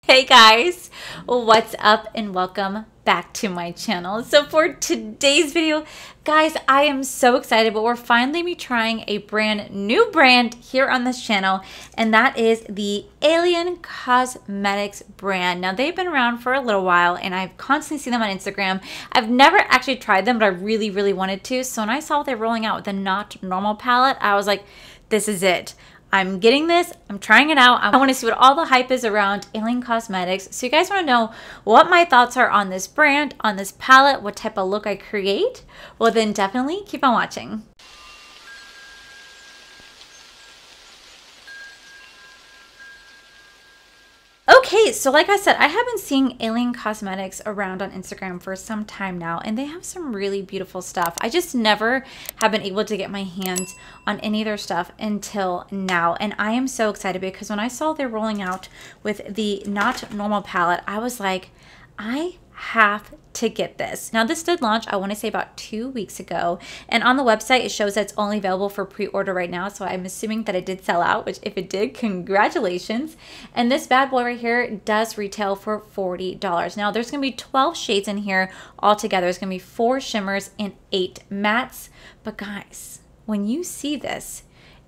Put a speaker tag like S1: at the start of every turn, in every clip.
S1: Hey guys, what's up and welcome back to my channel. So for today's video, guys, I am so excited, but we're finally be trying a brand new brand here on this channel, and that is the Alien Cosmetics brand. Now they've been around for a little while and I've constantly seen them on Instagram. I've never actually tried them, but I really wanted to. So when I saw they're rolling out with the Not Normal palette, I was like, this is it. I'm getting this, I'm trying it out. I want to see what all the hype is around Alien Cosmetics. So you guys want to know what my thoughts are on this brand, on this palette, what type of look I create? Well, then definitely keep on watching. Okay, so like I said, I have been seeing Alien Cosmetics around on Instagram for some time now, and they have some really beautiful stuff. I just never have been able to get my hands on any of their stuff until now, and I am so excited because when I saw they're rolling out with the Not Normal palette, I was like, I have to get this. Now this did launch, I want to say about 2 weeks ago, and on the website it shows that it's only available for pre-order right now, so I'm assuming that it did sell out, which if it did, congratulations. And this bad boy right here does retail for $40. Now there's going to be 12 shades in here altogether. There's going to be 4 shimmers and 8 mattes, but guys, when you see this,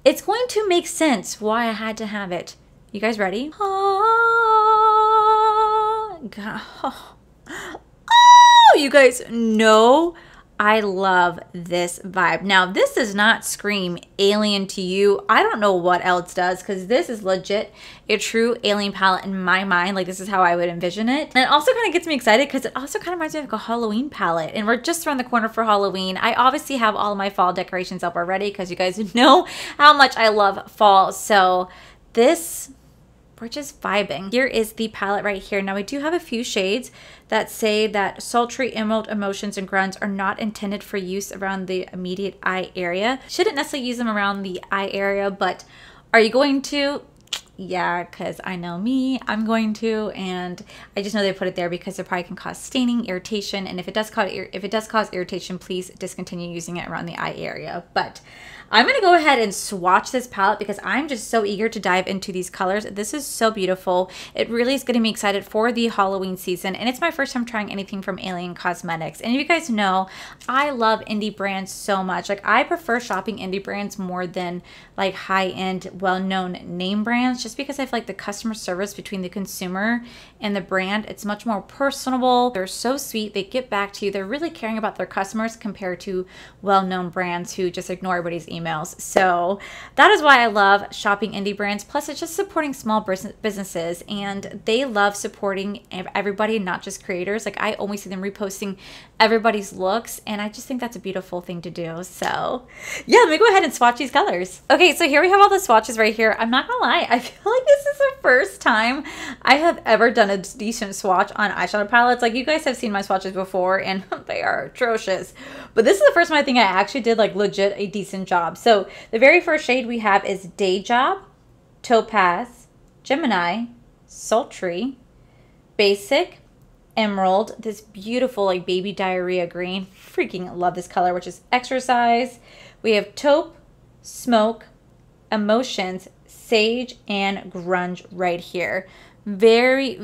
S1: it's going to make sense why I had to have it. You guys ready? Oh, God. Oh, you guys know I love this vibe. Now, this does not scream alien to you. I don't know what else does, because this is legit a true alien palette in my mind. Like, this is how I would envision it. And it also kind of gets me excited because it also kind of reminds me of like a Halloween palette. And we're just around the corner for Halloween. I obviously have all of my fall decorations up already because you guys know how much I love fall. So this... we're just vibing. Here is the palette right here. Now, I do have a few shades that say that sultry emerald emotions and grunts are not intended for use around the immediate eye area. Shouldn't necessarily use them around the eye area, but are you going to? Yeah, because I know me, I'm going to, and I just know they put it there because it probably can cause staining, irritation, and if it does cause irritation, please discontinue using it around the eye area. But I'm going to go ahead and swatch this palette because I'm just so eager to dive into these colors. This is so beautiful. It really is getting me excited for the Halloween season, and it's my first time trying anything from Alien Cosmetics. And you guys know, I love indie brands so much. Like, I prefer shopping indie brands more than like high-end, well-known name brands, just because I feel like the customer service between the consumer and the brand, it's much more personable. They're so sweet. They get back to you. They're really caring about their customers compared to well-known brands who just ignore everybody's emails. So that is why I love shopping indie brands. Plus, it's just supporting small businesses, and they love supporting everybody, not just creators. Like, I always see them reposting everybody's looks, and I just think that's a beautiful thing to do. So yeah, let me go ahead and swatch these colors. Okay, so here we have all the swatches right here. I'm not gonna lie, I feel like this is the first time I have ever done a decent swatch on eyeshadow palettes. Like, you guys have seen my swatches before and they are atrocious, but this is the first time I think I actually did like legit a decent job. So the very first shade we have is Day Job, Topaz, Gemini, Sultry, Basic, Emerald, this beautiful like baby diarrhea green. Freaking love this color, which is Exercise. We have Taupe, Smoke, Emotions, Sage, and Grunge right here. Very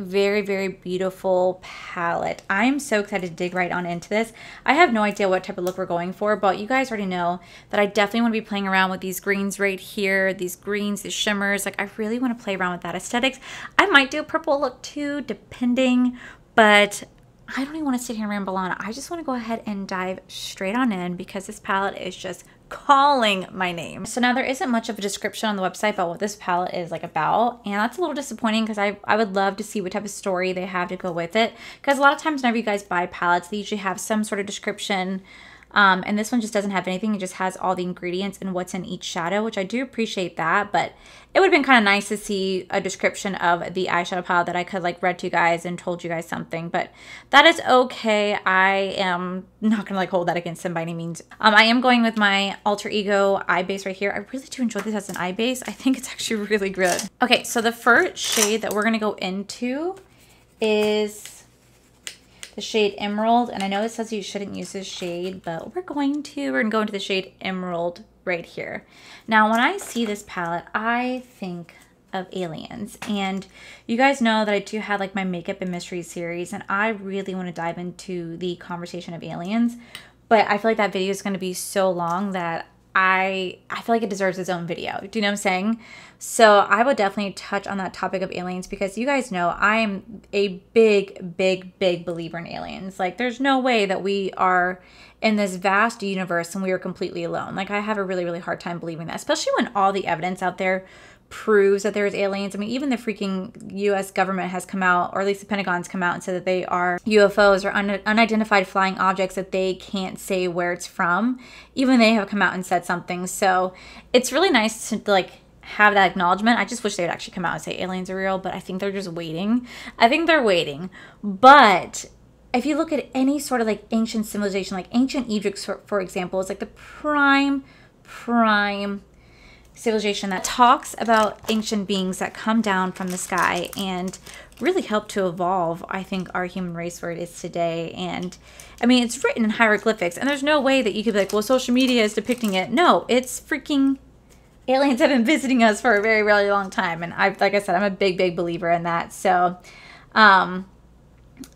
S1: beautiful palette. I'm so excited to dig right on into this. I have no idea what type of look we're going for, but you guys already know that I definitely want to be playing around with these greens right here, these greens, these shimmers. Like, I really want to play around with that aesthetics. I might do a purple look too, depending, but I don't even want to sit here and ramble on. I just want to go ahead and dive straight on in because this palette is just calling my name. So now there isn't much of a description on the website about what this palette is like about, and that's a little disappointing because I would love to see what type of story they have to go with it, because a lot of times whenever you guys buy palettes, they usually have some sort of description. And this one just doesn't have anything. It just has all the ingredients and what's in each shadow, which I do appreciate that. But it would have been kind of nice to see a description of the eyeshadow palette that I could like read to you guys and told you guys something. But that is okay. I am not going to like hold that against them by any means. I am going with my Alter Ego eye base right here. I really do enjoy this as an eye base. I think it's actually really good. Okay, so the first shade that we're going to go into is the shade Emerald, and I know it says you shouldn't use this shade, but we're going to go into the shade Emerald right here. Now, when I see this palette, I think of aliens. And you guys know that I do have like my makeup and mysteries series, and I really want to dive into the conversation of aliens. But I feel like that video is going to be so long that I feel like it deserves its own video. Do you know what I'm saying? So I would definitely touch on that topic of aliens, because you guys know I am a big, big, big believer in aliens. Like, there's no way that we are in this vast universe and we are completely alone. Like, I have a really, really hard time believing that, especially when all the evidence out there proves that there's aliens. I mean, even the freaking U.S. government has come out, or at least the Pentagon's come out and said that they are UFOs, or unidentified flying objects that they can't say where it's from. Even they have come out and said something. So it's really nice to like have that acknowledgement. I just wish they would actually come out and say aliens are real, but I think they're just waiting. I think they're waiting. But if you look at any sort of like ancient civilization, like ancient Egypt, for example, is like the prime civilization that talks about ancient beings that come down from the sky and really help to evolve, I think, our human race where it is today. And I mean, it's written in hieroglyphics, and there's no way that you could be like, well, social media is depicting it. No, it's freaking aliens have been visiting us for a very, really long time. And like I said, I'm a big, big believer in that. So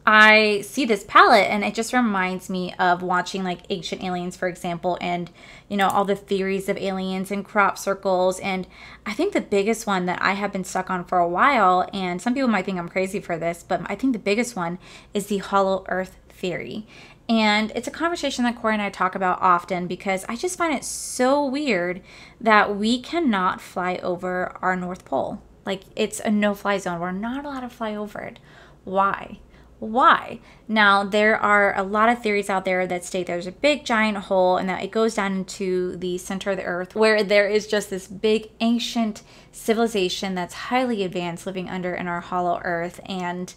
S1: I see this palette and it just reminds me of watching like Ancient Aliens, for example, and you know, all the theories of aliens and crop circles. And I think the biggest one that I have been stuck on for a while, and some people might think I'm crazy for this, but I think the biggest one is the hollow earth theory. And it's a conversation that Corey and I talk about often, because I just find it so weird that we cannot fly over our North Pole. Like, it's a no-fly zone. We're not allowed to fly over it. Why? Why? Now, there are a lot of theories out there that state there's a big giant hole and that it goes down into the center of the earth, where there is just this big ancient civilization that's highly advanced living under in our hollow earth. And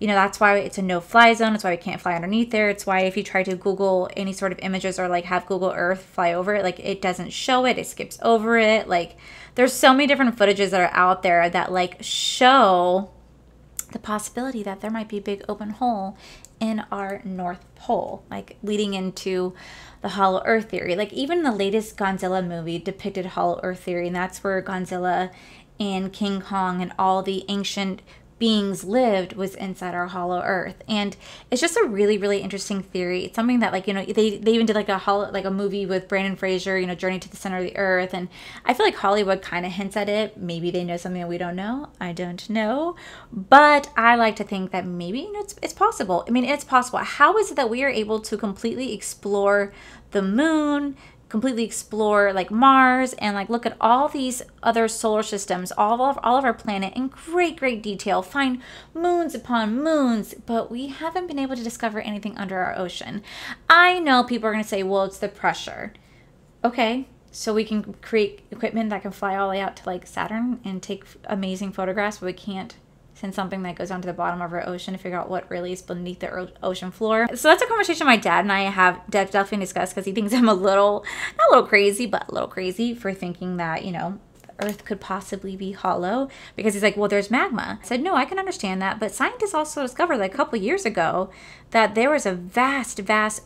S1: you know, that's why it's a no-fly zone. It's why we can't fly underneath there. It's why if you try to Google any sort of images or like have Google Earth fly over it, like it doesn't show it. It skips over it. Like, there's so many different footages that are out there that like show the possibility that there might be a big open hole in our North Pole, like leading into the hollow earth theory. Like, even the latest Godzilla movie depicted hollow earth theory, and that's where Godzilla and King Kong and all the ancient beings lived, was inside our hollow earth. And it's just a really, really interesting theory. It's something that, like, you know, they even did like a movie with Brandon Fraser, you know, Journey to the Center of the Earth. And I feel like Hollywood kind of hints at it. Maybe they know something that we don't know. I don't know. But I like to think that maybe, you know, it's possible. I mean, it's possible. How is it that we are able to completely explore the moon, completely explore like Mars, and like look at all these other solar systems, all of our planet in great detail, find moons upon moons, but we haven't been able to discover anything under our ocean? I know people are going to say, well, it's the pressure. Okay, so we can create equipment that can fly all the way out to like Saturn and take amazing photographs, but we can't send something that goes down to the bottom of our ocean to figure out what really is beneath the ocean floor. So that's a conversation my dad and I have definitely discussed, because he thinks I'm not a little crazy, but a little crazy for thinking that, you know, the Earth could possibly be hollow, because he's like, well, there's magma. I said, no, I can understand that, but scientists also discovered like a couple years ago that there was a vast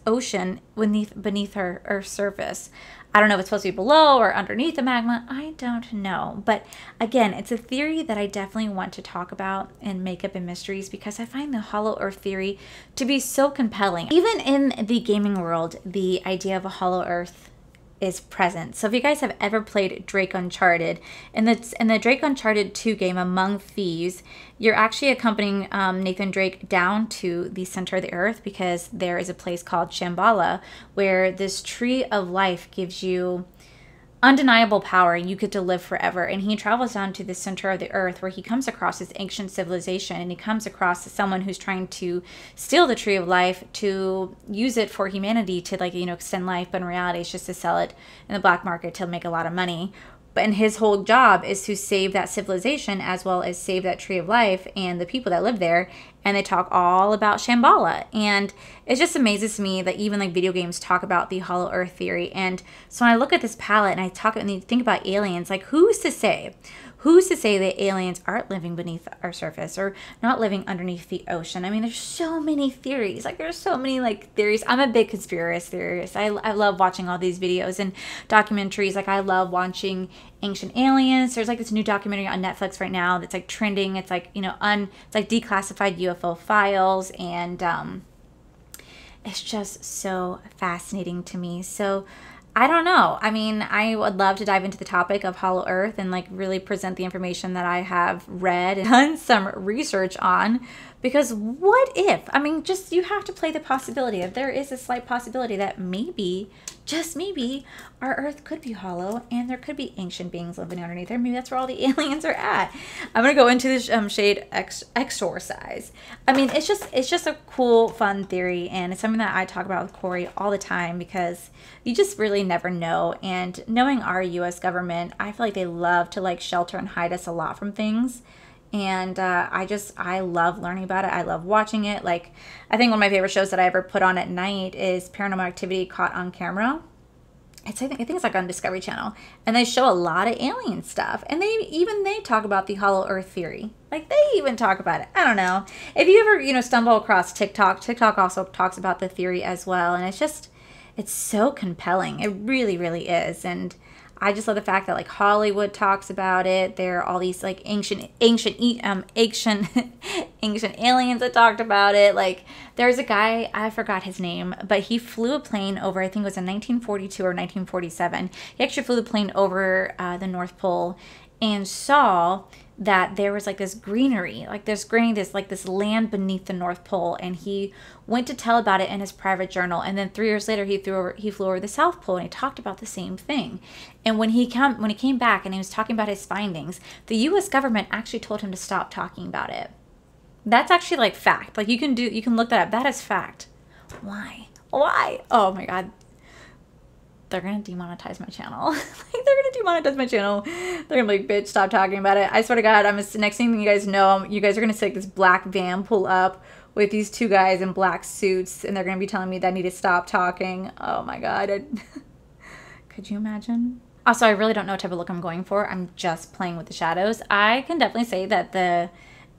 S1: ocean beneath our Earth's surface. I don't know if it's supposed to be below or underneath the magma. I don't know. But again, it's a theory that I definitely want to talk about in Makeup and Mysteries, because I find the hollow earth theory to be so compelling. Even in the gaming world, the idea of a hollow earth is present. So if you guys have ever played Drake Uncharted, in the Drake Uncharted 2 game, Among Thieves, you're actually accompanying Nathan Drake down to the center of the earth, because there is a place called Shambhala where this tree of life gives you undeniable power and you get to live forever. And he travels down to the center of the earth, where he comes across this ancient civilization, and he comes across someone who's trying to steal the tree of life to use it for humanity to, like, you know, extend life, but in reality it's just to sell it in the black market to make a lot of money. And his whole job is to save that civilization, as well as save that tree of life and the people that live there. And they talk all about Shambhala. And it just amazes me that even like video games talk about the hollow earth theory. And so when I look at this palette and I think about aliens, like, who's to say who's to say that aliens aren't living beneath our surface or not living underneath the ocean? I mean, there's so many theories. Like, there's so many, like, theories. I'm a big conspiracy theorist. I love watching all these videos and documentaries. Like, I love watching Ancient Aliens. There's, like, this new documentary on Netflix right now that's, like, trending. It's, like, you know, it's, like, declassified UFO files, and it's just so fascinating to me. So I don't know. I mean, I would love to dive into the topic of Hollow Earth and like really present the information that I have read and done some research on, because what if, I mean, just you have to play the possibility of there is a slight possibility that maybe, just maybe, our Earth could be hollow and there could be ancient beings living underneath there. Maybe that's where all the aliens are at. I'm going to go into this shade Exorcise. I mean, it's just a cool, fun theory, and it's something that I talk about with Corey all the time because you just really never know. And knowing our U.S. government, I feel like they love to like shelter and hide us a lot from things. And I love learning about it. I love watching it. Like, I think one of my favorite shows that I ever put on at night is Paranormal Activity Caught on Camera. I think it's like on Discovery Channel, and they show a lot of alien stuff, and they talk about the Hollow Earth theory. Like, they even talk about it. I don't know if you ever, you know, stumble across TikTok also talks about the theory as well, and it's so compelling. It really, really is. And I just love the fact that like Hollywood talks about it. There are all these like ancient aliens that talked about it. Like, there's a guy, I forgot his name, but he flew a plane over, I think it was in 1942 or 1947. He actually flew the plane over the North Pole and saw that there was like this greenery, like this land beneath the North Pole, and he went to tell about it in his private journal. And then 3 years later, he flew over the South Pole, and he talked about the same thing. And when he came back and he was talking about his findings, the U.S. government actually told him to stop talking about it. That's actually like fact. Like, you can look that up. That is fact. Why? Oh my God. They're going to demonetize my channel. Like, they're going to demonetize my channel. They're going to be like, bitch, stop talking about it. I swear to God, next thing you guys know, you guys are going to see like this black van pull up with these two guys in black suits, and they're going to be telling me that I need to stop talking. Oh my God. Could you imagine? Also, I really don't know what type of look I'm going for. I'm just playing with the shadows. I can definitely say that the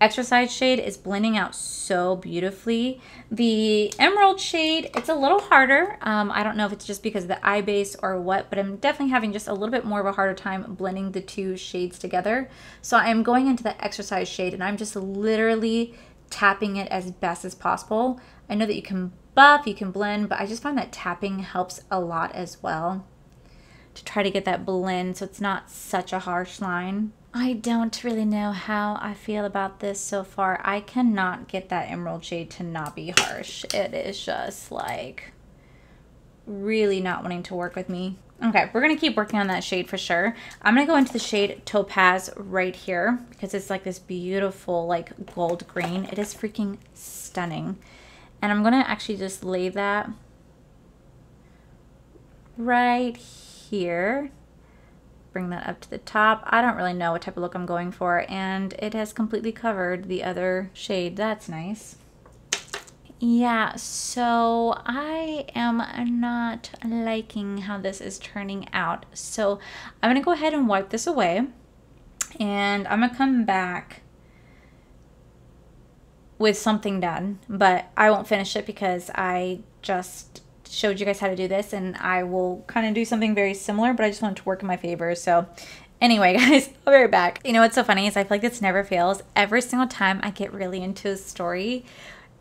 S1: Exorcise shade is blending out so beautifully. The emerald shade, it's a little harder. I don't know if it's just because of the eye base or what, but I'm definitely having just a little bit more of a harder time blending the two shades together. So I'm going into the Exorcise shade, and I'm just literally tapping it as best as possible. I know that you can buff, you can blend, but I just find that tapping helps a lot as well to try to get that blend so it's not such a harsh line. I don't really know how I feel about this so far. I cannot get that emerald shade to not be harsh. It is just like really not wanting to work with me. Okay, we're going to keep working on that shade for sure. I'm going to go into the shade Topaz right here because it's like this beautiful like gold green. It is freaking stunning. And I'm going to actually just lay that right here. Bring that up to the top. I don't really know what type of look I'm going for, and it has completely covered the other shade. That's nice. Yeah, so I am not liking how this is turning out. So I'm gonna go ahead and wipe this away, and I'm gonna come back with something done, but I won't finish it because I just showed you guys how to do this, and I will kind of do something very similar, but I just want it to work in my favor. So anyway, guys, I'll be right back. You know what's so funny is I feel like this never fails. Every single time I get really into a story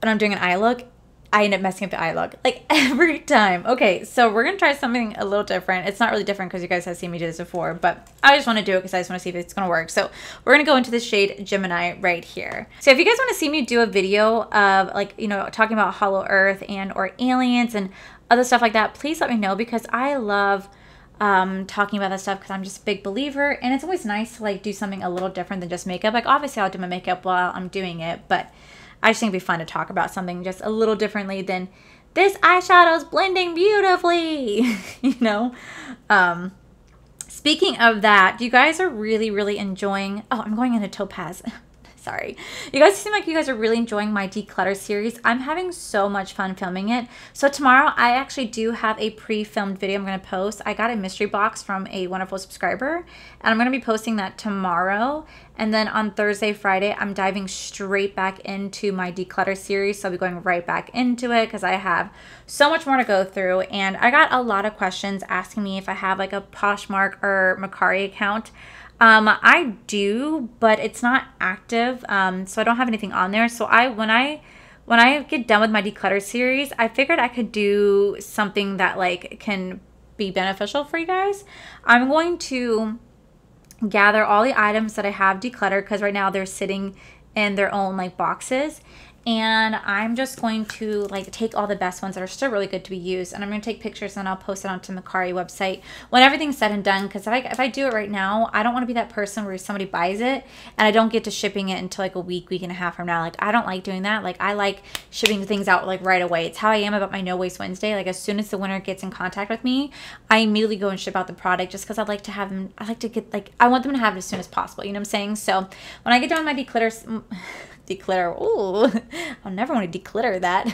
S1: and I'm doing an eye look, I end up messing up the eye look, like every time. Okay, so we're gonna try something a little different. It's not really different because you guys have seen me do this before, but I just want to do it because I just want to see if it's gonna work. So we're gonna go into the shade Gemini right here. So if you guys want to see me do a video of like, you know, talking about Hollow Earth and or aliens and other stuff like that, please let me know, because I love talking about that stuff because I'm just a big believer, and it's always nice to like do something a little different than just makeup. Like, obviously I'll do my makeup while I'm doing it, but I just think it'd be fun to talk about something just a little differently than this eyeshadow's blending beautifully, you know? Speaking of that, you guys are really, really enjoying, oh, I'm going into Topaz. Sorry. You guys seem like you guys are really enjoying my declutter series. I'm having so much fun filming it. So tomorrow I actually do have a pre-filmed video I'm going to post. I got a mystery box from a wonderful subscriber, and I'm going to be posting that tomorrow. And then on Thursday, Friday, I'm diving straight back into my declutter series. So I'll be going right back into it because I have so much more to go through. And I got a lot of questions asking me if I have like a Poshmark or Mercari account. I do, but it's not active. So I don't have anything on there. So when I get done with my declutter series, I figured I could do something that like can be beneficial for you guys. I'm going to gather all the items that I have decluttered because right now they're sitting in their own like boxes, and I'm just going to like take all the best ones that are still really good to be used, and I'm going to take pictures and I'll post it onto the Mercari website when everything's said and done, because if I do it right now, I don't want to be that person where somebody buys it and I don't get to shipping it until like a week and a half from now. Like I don't like doing that. Like I like shipping things out like right away. It's how I am about my No Waste Wednesday. Like as soon as the winner gets in contact with me, I immediately go and ship out the product just because I like to have them, I want them to have it as soon as possible. You know what I'm saying? So when I get done with my declutter. Ooh, I'll never want to declutter that.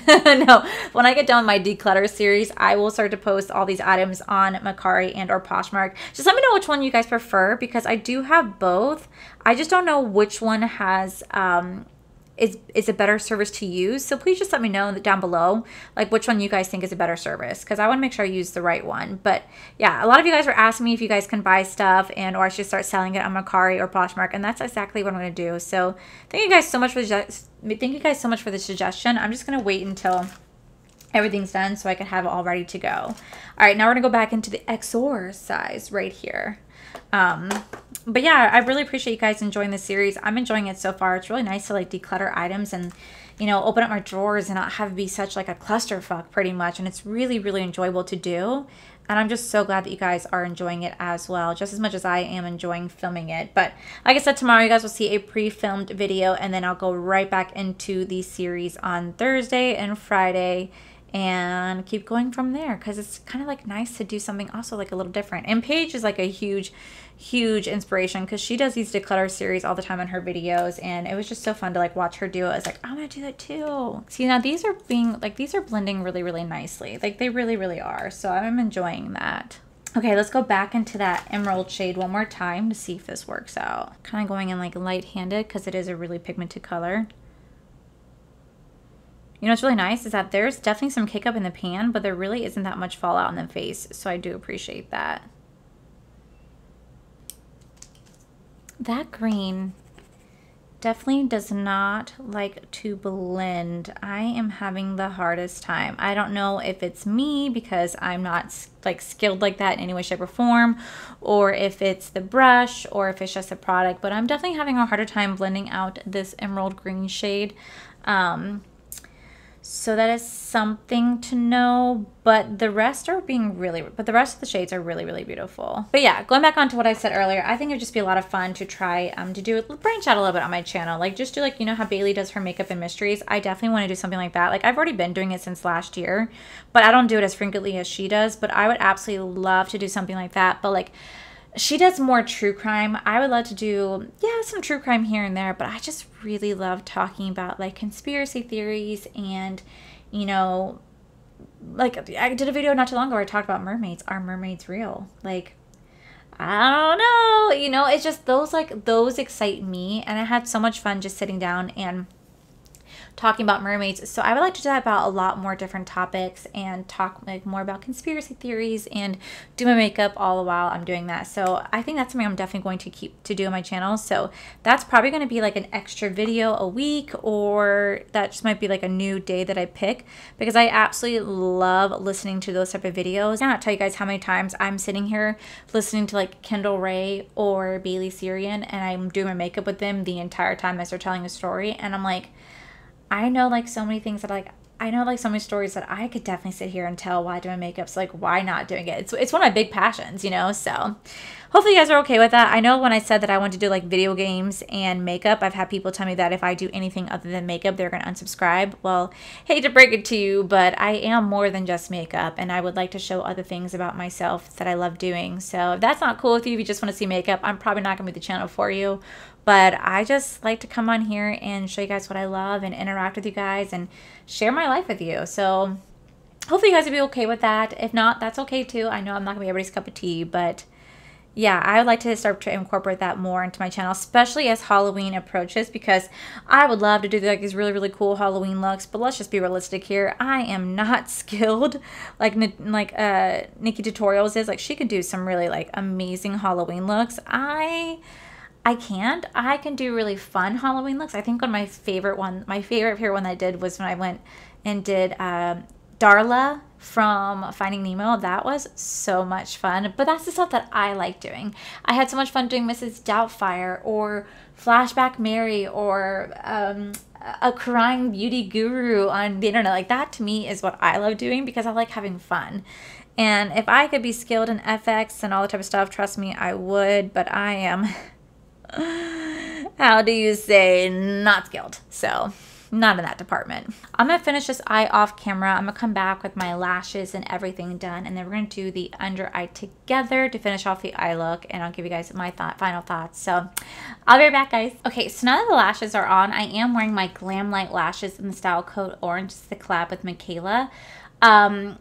S1: No, when I get done with my declutter series, I will start to post all these items on Mercari and or Poshmark. Just let me know which one you guys prefer, because I do have both. I just don't know which one has is a better service to use. So please just let me know down below like which one you guys think is a better service, because I want to make sure I use the right one. But yeah, a lot of you guys were asking me if you guys can buy stuff and or I should start selling it on Mercari or Poshmark, and that's exactly what I'm going to do. So thank you guys so much for the suggestion. I'm just going to wait until everything's done so I can have it all ready to go. All right, now we're going to go back into the XOR size right here. But yeah, I really appreciate you guys enjoying this series. I'm enjoying it so far. It's really nice to like declutter items and, you know, open up my drawers and not have it be such like a clusterfuck pretty much. And it's really, really enjoyable to do. And I'm just so glad that you guys are enjoying it as well, just as much as I am enjoying filming it. But like I said, tomorrow you guys will see a pre-filmed video, and then I'll go right back into the series on Thursday and Friday and keep going from there, because it's kind of like nice to do something also like a little different. And Paige is like a huge inspiration, because she does these declutter series all the time on her videos, and it was just so fun to like watch her do it. I was like, I'm gonna do that too. See, now these are blending really, really nicely. Like they really, really are. So I'm enjoying that. Okay, let's go back into that emerald shade one more time to see if this works out. Kind of going in like light-handed because it is a really pigmented color. You know what's really nice is that there's definitely some kick up in the pan, but there really isn't that much fallout in the face, so I do appreciate that. That green definitely does not like to blend. I am having the hardest time. I don't know if it's me because I'm not like skilled like that in any way, shape, or form, or if it's the brush, or if it's just the product, but I'm definitely having a harder time blending out this emerald green shade. So that is something to know, but the rest of the shades are really, really beautiful. But yeah, going back onto what I said earlier, I think it would just be a lot of fun to try to do it, branch out a little bit on my channel. Like just do like, you know how Bailey does her makeup and mysteries? I definitely want to do something like that. Like I've already been doing it since last year, but I don't do it as frequently as she does. But I would absolutely love to do something like that. But like, she does more true crime. I would love to do, yeah, some true crime here and there, but I just really love talking about like conspiracy theories and, you know, like I did a video not too long ago where I talked about mermaids. Are mermaids real? Like, I don't know, you know, it's just those excite me, and I had so much fun just sitting down and talking about mermaids. So I would like to talk about a lot more different topics and talk like more about conspiracy theories and do my makeup all the while I'm doing that. So I think that's something I'm definitely going to keep to do on my channel. So that's probably going to be like an extra video a week, or that just might be like a new day that I pick, because I absolutely love listening to those type of videos. I cannot tell you guys how many times I'm sitting here listening to like Kendall Ray or Bailey Syrian, and I'm doing my makeup with them the entire time as they're telling a story, and I'm like, I know like so many things that I know like so many stories that I could definitely sit here and tell while I do my makeup. So like, why not doing it? It's one of my big passions, you know? So hopefully you guys are okay with that. I know when I said that I want to do like video games and makeup, I've had people tell me that if I do anything other than makeup, they're going to unsubscribe. Well, hate to break it to you, but I am more than just makeup, and I would like to show other things about myself that I love doing. So if that's not cool with you, if you just want to see makeup, I'm probably not going to be the channel for you. But I just like to come on here and show you guys what I love and interact with you guys and share my life with you. So hopefully you guys will be okay with that. If not, that's okay too. I know I'm not gonna be everybody's cup of tea, but yeah, I would like to start to incorporate that more into my channel, especially as Halloween approaches, because I would love to do like these really, really cool Halloween looks. But let's just be realistic here. I am not skilled like Nikki Tutorials is. Like, she could do some really like amazing Halloween looks. I can't. I can do really fun Halloween looks. I think my favorite one that I did was when I went and did Darla from Finding Nemo. That was so much fun. But that's the stuff that I like doing. I had so much fun doing Mrs. Doubtfire or Flashback Mary or a crying beauty guru on the internet. Like, that to me is what I love doing because I like having fun. And if I could be skilled in FX and all the type of stuff, trust me, I would. But I am, how do you say, not skilled. So not in that department. I'm going to finish this eye off camera. I'm going to come back with my lashes and everything done. And then we're going to do the under eye together to finish off the eye look. And I'll give you guys my final thoughts. So I'll be right back, guys. Okay, so now that the lashes are on, I am wearing my Glam Light lashes in the style Code Orange. It's the collab with Michaela. I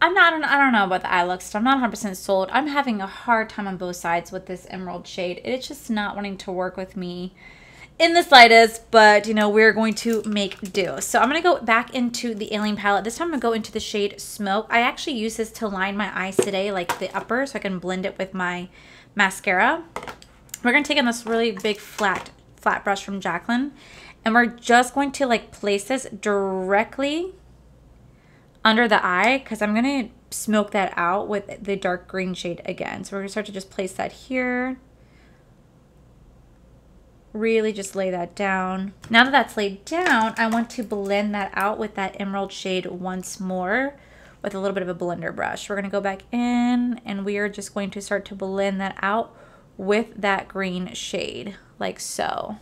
S1: don't know about the eye looks. So I'm not 100% sold. I'm having a hard time on both sides with this emerald shade. It's just not wanting to work with me in the slightest, but you know, we're going to make do. So I'm going to go back into the Alien palette. This time I'm going to go into the shade Smoke. I actually use this to line my eyes today, like the upper, so I can blend it with my mascara. We're going to take in this really big flat brush from Jaclyn, and we're just going to like place this directly under the eye because I'm going to smoke that out with the dark green shade again. So we're going to start to just place that here. Really just lay that down. Now that that's laid down, I want to blend that out with that emerald shade once more with a little bit of a blender brush. We're going to go back in and we are just going to start to blend that out with that green shade like so.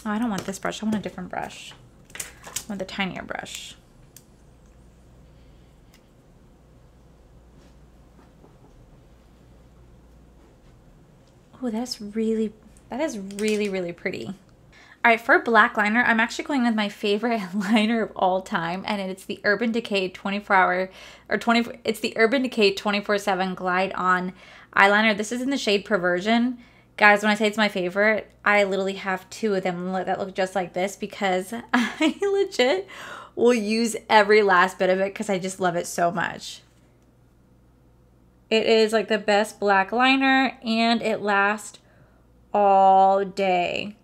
S1: Oh, I don't want this brush. I want a different brush. I want the tinier brush. Oh, that is really, really pretty. All right, for black liner, I'm actually going with my favorite liner of all time, and it's the Urban Decay 24/7 Glide On eyeliner. This is in the shade Perversion. Guys, when I say it's my favorite, I literally have two of them that look just like this because I legit will use every last bit of it because I just love it so much. It is like the best black liner and it lasts all day.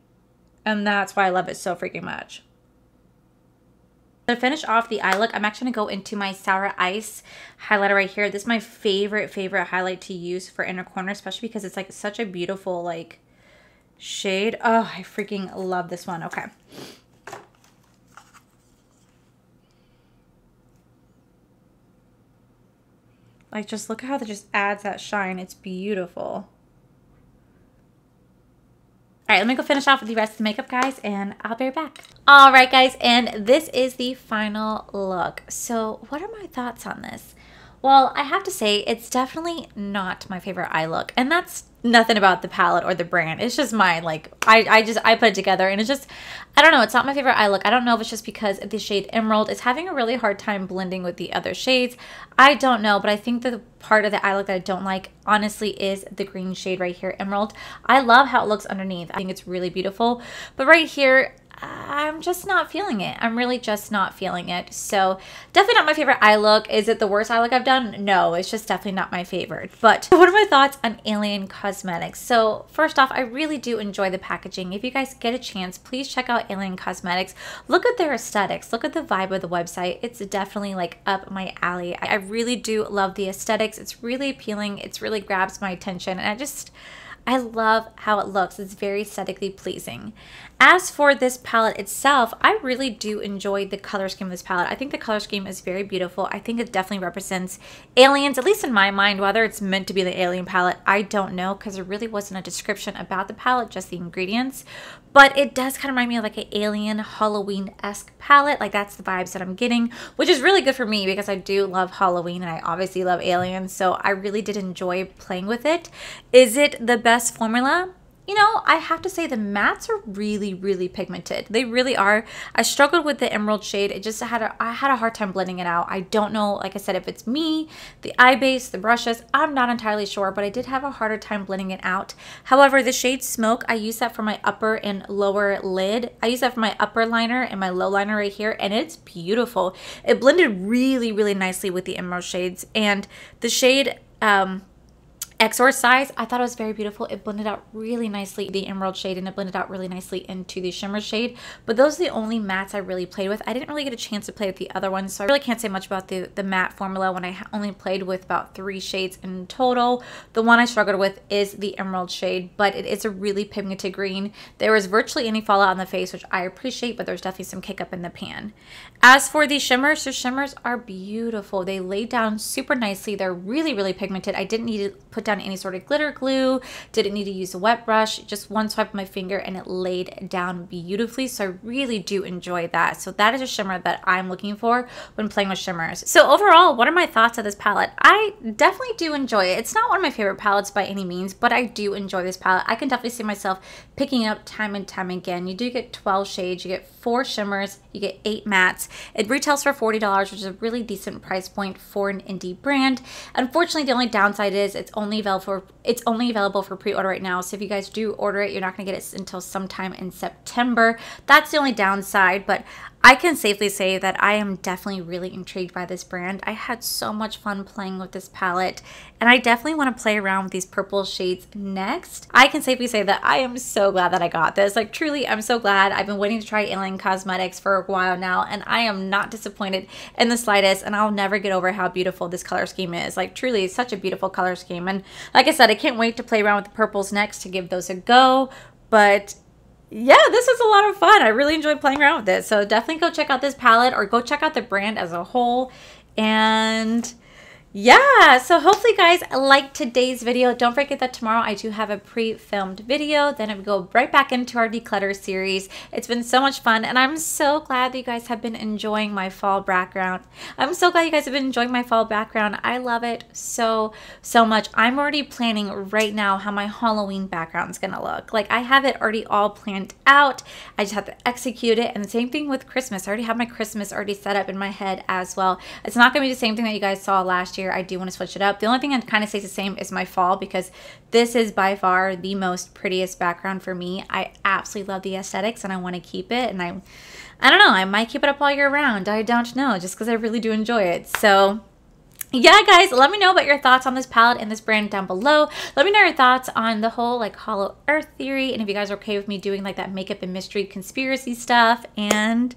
S1: And that's why I love it so freaking much. To finish off the eye look, I'm actually going to go into my Sour Ice highlighter right here. This is my favorite highlight to use for inner corner, especially because it's like such a beautiful like shade. Oh, I freaking love this one. Okay. Like, just look at how that just adds that shine. It's beautiful. All right, let me go finish off with the rest of the makeup, guys, and I'll be right back. All right, guys, and this is the final look. So what are my thoughts on this? Well, I have to say it's definitely not my favorite eye look, and that's nothing about the palette or the brand. It's just my, like, I put it together, and it's just, I don't know, it's not my favorite eye look. I don't know if it's just because the shade Emerald is having a really hard time blending with the other shades. I don't know, but I think that the part of the eye look that I don't like, honestly, is the green shade right here, Emerald. I love how it looks underneath. I think it's really beautiful, but right here, I'm just not feeling it. I'm really just not feeling it. So definitely not my favorite eye look. Is it the worst eye look I've done? No, it's just definitely not my favorite. But what are my thoughts on Alien Cosmetics? So first off, I really do enjoy the packaging. If you guys get a chance, please check out Alien Cosmetics. Look at their aesthetics. Look at the vibe of the website. It's definitely like up my alley. I really do love the aesthetics. It's really appealing. It's really grabs my attention. And I love how it looks. It's very aesthetically pleasing. As for this palette itself, I really do enjoy the color scheme of this palette. I think the color scheme is very beautiful. I think it definitely represents aliens, at least in my mind. Whether it's meant to be the Alien palette, I don't know, because there really wasn't a description about the palette, just the ingredients. but it does kind of remind me of like an alien Halloween-esque palette. Like that's the vibes that I'm getting, which is really good for me because I do love Halloween and I obviously love aliens. So I really did enjoy playing with it. Is it the best formula? You know, I have to say the mattes are really, really pigmented. They really are. I struggled with the emerald shade. It just I had a hard time blending it out. I don't know, like I said, if it's me, the eye base, the brushes, I'm not entirely sure, but I did have a harder time blending it out. However, the shade Smoke, I use that for my upper and lower lid. I use that for my upper liner and my low liner right here, and it's beautiful. It blended really, really nicely with the emerald shades, and the shade Exorcise, I thought it was very beautiful. It blended out really nicely, the emerald shade, and it blended out really nicely into the shimmer shade. But those are the only mattes I really played with. I didn't really get a chance to play with the other ones, so I really can't say much about the matte formula when I only played with about 3 shades in total. The one I struggled with is the emerald shade, but it is a really pigmented green. There was virtually any fallout on the face, which I appreciate, but there's definitely some kick up in the pan. As for the shimmers are beautiful. They laid down super nicely. They're really, really pigmented. I didn't need to put down any sort of glitter glue, didn't need to use a wet brush, just one swipe of my finger and it laid down beautifully. So I really do enjoy that. So that is a shimmer that I'm looking for when playing with shimmers. So overall, what are my thoughts of this palette? I definitely do enjoy it. It's not one of my favorite palettes by any means, but I do enjoy this palette. I can definitely see myself picking it up time and time again. You do get 12 shades, you get 4 shimmers, you get 8 mattes. It retails for $40, which is a really decent price point for an indie brand. Unfortunately, the only downside is it's only available for pre-order right now. So if you guys do order it, you're not going to get it until sometime in September. That's the only downside, but I can safely say that I am definitely really intrigued by this brand. I had so much fun playing with this palette, and I definitely want to play around with these purple shades next. I can safely say that I am so glad that I got this. Like truly, I'm so glad. I've been waiting to try Alien Cosmetics for a while now, and I am not disappointed in the slightest, and I'll never get over how beautiful this color scheme is. Like truly, it's such a beautiful color scheme, and like I said, I can't wait to play around with the purples next to give those a go. But yeah, this was a lot of fun. I really enjoyed playing around with this. So definitely go check out this palette or go check out the brand as a whole. And yeah, so hopefully you guys liked today's video. Don't forget that tomorrow I do have a pre-filmed video. Then we go right back into our declutter series. It's been so much fun, and I'm so glad that you guys have been enjoying my fall background. I'm so glad you guys have been enjoying my fall background. I love it so much. I'm already planning right now how my Halloween background is gonna look. Like I have it already all planned out. I just have to execute it. And the same thing with Christmas. I already have my Christmas already set up in my head as well. It's not gonna be the same thing that you guys saw last year. I do want to switch it up. The only thing that kind of stays the same is my fall, because this is by far the most prettiest background for me. I absolutely love the aesthetics and I want to keep it, and I don't know, I might keep it up all year round. I don't know, just because I really do enjoy it. So yeah, guys, let me know about your thoughts on this palette and this brand down below. Let me know your thoughts on the whole like Hollow Earth theory, and if you guys are okay with me doing like that makeup and mystery conspiracy stuff. And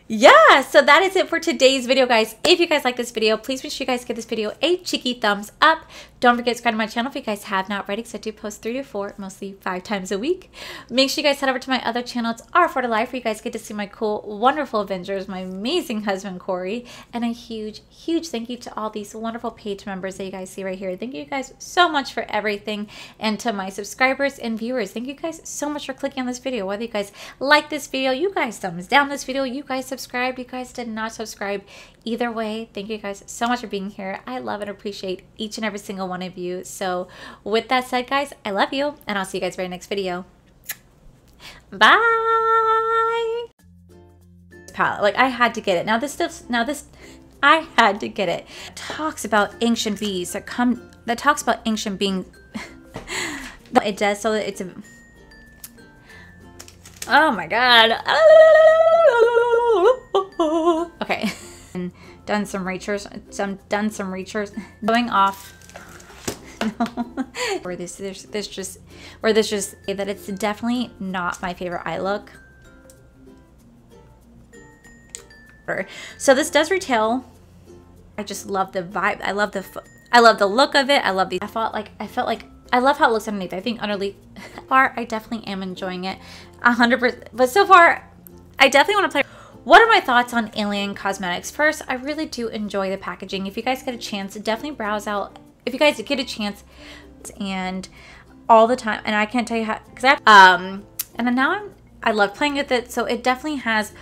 S1: yeah, so that is it for today's video, guys. If you guys like this video, please make sure you guys give this video a cheeky thumbs up. Don't forget to subscribe to my channel if you guys have not already, because I do post 3 to 4, mostly 5 times a week. Make sure you guys head over to my other channel. It's R4 to Life, where you guys get to see my cool, wonderful Avengers, my amazing husband, Corey, and a huge thank you to all these wonderful page members that you guys see right here. Thank you guys so much for everything. And to my subscribers and viewers, thank you guys so much for clicking on this video. Whether you guys like this video, you guys thumbs down this video, you guys subscribed, you guys did not subscribe, either way, thank you guys so much for being here. I love and appreciate each and every single one of you. So with that said, guys, I love you, and I'll see you guys very next video. Bye. Palette, like I had to get it. I had to get it. It talks about ancient bees that talks about ancient beings. It does, so that it's a, oh my god. Okay. And done some reachers, going off. No. Or this just that it's definitely not my favorite eye look. So this does retail. I just love the vibe. I love the look of it. I love the, I felt like I love how it looks underneath. I think underneath far, I definitely am enjoying it 100%. But so far, I definitely want to play. What are my thoughts on Alien Cosmetics? First, I really do enjoy the packaging. If you guys get a chance, definitely browse out. If you guys get a chance, and all the time, and I can't tell you how, because and then now I love playing with it. So it definitely has